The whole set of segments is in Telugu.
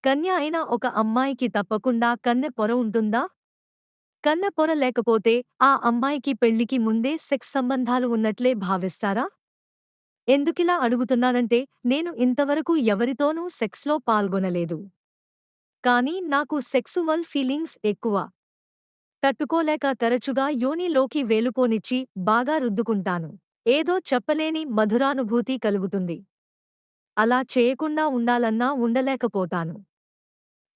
కన్య అయిన ఒక అమ్మాయికి తప్పకుండా కన్నె పొర ఉంటుందా? కన్నె పొర లేకపోతే ఆ అమ్మాయికి పెళ్లికి ముందే సెక్స్ సంబంధాలు ఉన్నట్లే భావిస్తారా? ఎందుకిలా అడుగుతున్నానంటే నేను ఇంతవరకు ఎవరితోనూ సెక్స్‌లో పాల్గొనలేదు. కానీ నాకు సెక్సువల్ ఫీలింగ్స్ ఎక్కువ. తట్టుకోలేక తరచుగా యోనిలోకి వేలుపోనిచ్చి బాగా రుద్దుకుంటాను. ఏదో చెప్పలేని మధురానుభూతి కలుగుతుంది. అలా చేయకుండా ఉండాలన్నా ఉండలేకపోతాను.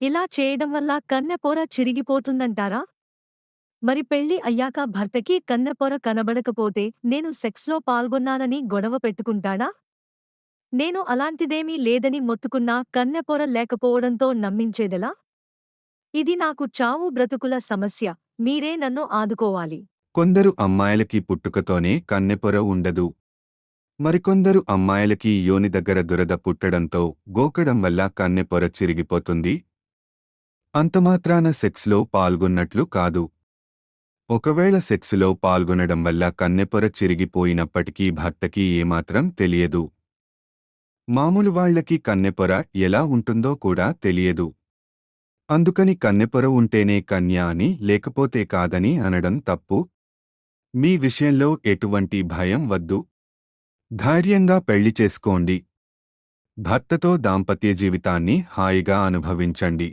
ఇలా చేయడం వల్ల కన్నెపొర చిరిగిపోతుందంటారా? మరి పెళ్లి అయ్యాక భర్తకి కన్నెపొర కనబడకపోతే నేను సెక్స్‌లో పాల్గొన్నానని గొడవ పెట్టుకుంటాడా? నేను అలాంటిదేమీ లేదని మొత్తుకున్నా కన్నెపొర లేకపోవడంతో నమ్మించేదెలా? ఇది నాకు చావు బ్రతుకుల సమస్య. మీరే నన్ను ఆదుకోవాలి. కొందరు అమ్మాయిలకి పుట్టుకతోనే కన్నెపొర ఉండదు. మరికొందరు అమ్మాయిలకి యోని దగ్గర దురద పుట్టడంతో గోకడం వల్ల కన్నెపొర చిరిగిపోతుంది. అంతమాత్రాన సెక్స్‌లో పాల్గొన్నట్లు కాదు. ఒకవేళ సెక్సులో పాల్గొనడం వల్ల కన్నెపొర చిరిగిపోయినప్పటికీ భర్తకి ఏమాత్రం తెలియదు. మామూలు వాళ్లకి కన్నెపొర ఎలా ఉంటుందో కూడా తెలియదు. అందుకని కన్నెపొర ఉంటేనే కన్య అని లేకపోతే కాదని అనడం తప్పు. మీ విషయంలో ఎటువంటి భయం వద్దు. ధైర్యంగా పెళ్లి చేసుకోండి. భర్తతో దాంపత్య జీవితాన్ని హాయిగా అనుభవించండి.